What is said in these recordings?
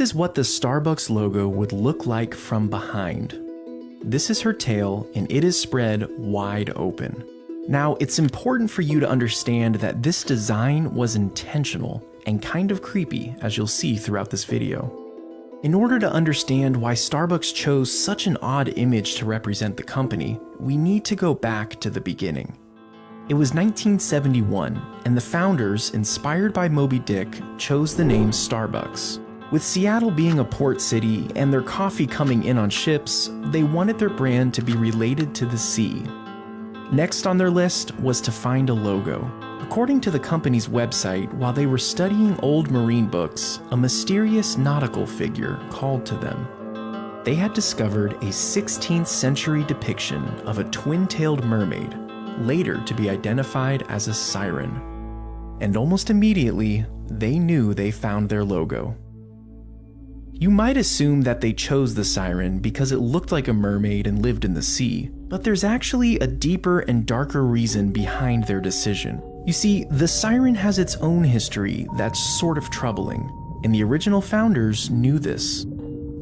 is what the Starbucks logo would look like from behind. This is her tail, and it is spread wide open. Now, it's important for you to understand that this design was intentional and kind of creepy, as you'll see throughout this video. In order to understand why Starbucks chose such an odd image to represent the company, we need to go back to the beginning. It was 1971, and the founders, inspired by Moby Dick, chose the name Starbucks. With Seattle being a port city and their coffee coming in on ships, they wanted their brand to be related to the sea. Next on their list was to find a logo. According to the company's website, while they were studying old marine books, a mysterious nautical figure called to them. They had discovered a 16th century depiction of a twin-tailed mermaid, later to be identified as a siren. And almost immediately, they knew they found their logo. You might assume that they chose the siren because it looked like a mermaid and lived in the sea, but there's actually a deeper and darker reason behind their decision. You see, the siren has its own history that's sort of troubling, and the original founders knew this.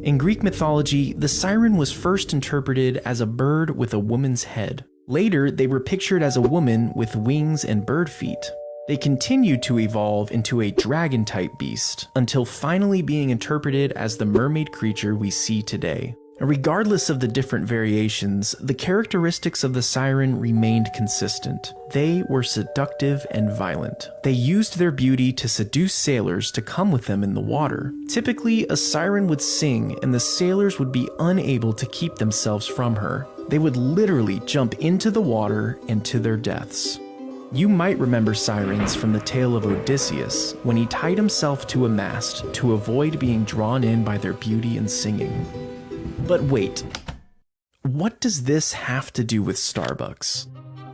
In Greek mythology, the siren was first interpreted as a bird with a woman's head. Later, they were pictured as a woman with wings and bird feet. They continued to evolve into a dragon-type beast, until finally being interpreted as the mermaid creature we see today. Regardless of the different variations, the characteristics of the siren remained consistent. They were seductive and violent. They used their beauty to seduce sailors to come with them in the water. Typically, a siren would sing and the sailors would be unable to keep themselves from her. They would literally jump into the water and to their deaths. You might remember sirens from the tale of Odysseus, when he tied himself to a mast to avoid being drawn in by their beauty and singing. But wait, what does this have to do with Starbucks?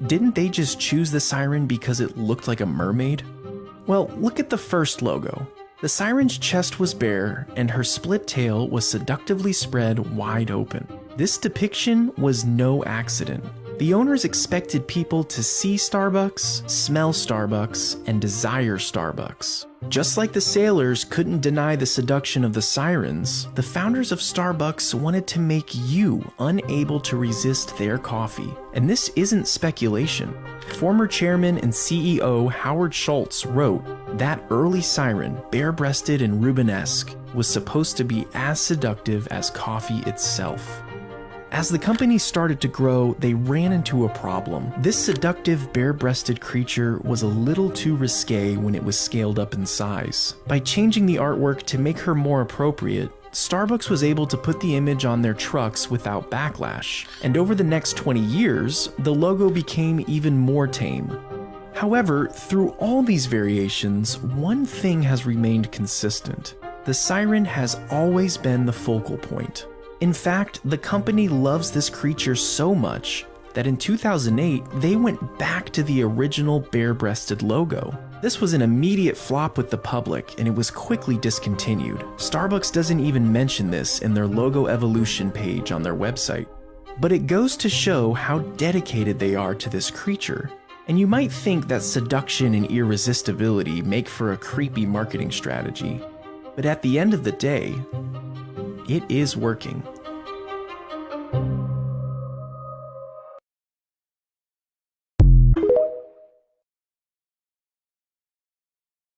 Didn't they just choose the siren because it looked like a mermaid? Well, look at the first logo. The siren's chest was bare and her split tail was seductively spread wide open. This depiction was no accident. The owners expected people to see Starbucks, smell Starbucks, and desire Starbucks. Just like the sailors couldn't deny the seduction of the sirens, the founders of Starbucks wanted to make you unable to resist their coffee. And this isn't speculation. Former chairman and CEO Howard Schultz wrote that early siren, bare-breasted and Rubenesque, was supposed to be as seductive as coffee itself. As the company started to grow, they ran into a problem. This seductive, bare-breasted creature was a little too risque when it was scaled up in size. By changing the artwork to make her more appropriate, Starbucks was able to put the image on their trucks without backlash. And over the next 20 years, the logo became even more tame. However, through all these variations, one thing has remained consistent. The siren has always been the focal point. In fact, the company loves this creature so much that in 2008, they went back to the original bare-breasted logo. This was an immediate flop with the public, and it was quickly discontinued. Starbucks doesn't even mention this in their logo evolution page on their website. But it goes to show how dedicated they are to this creature. And you might think that seduction and irresistibility make for a creepy marketing strategy. But at the end of the day, it is working.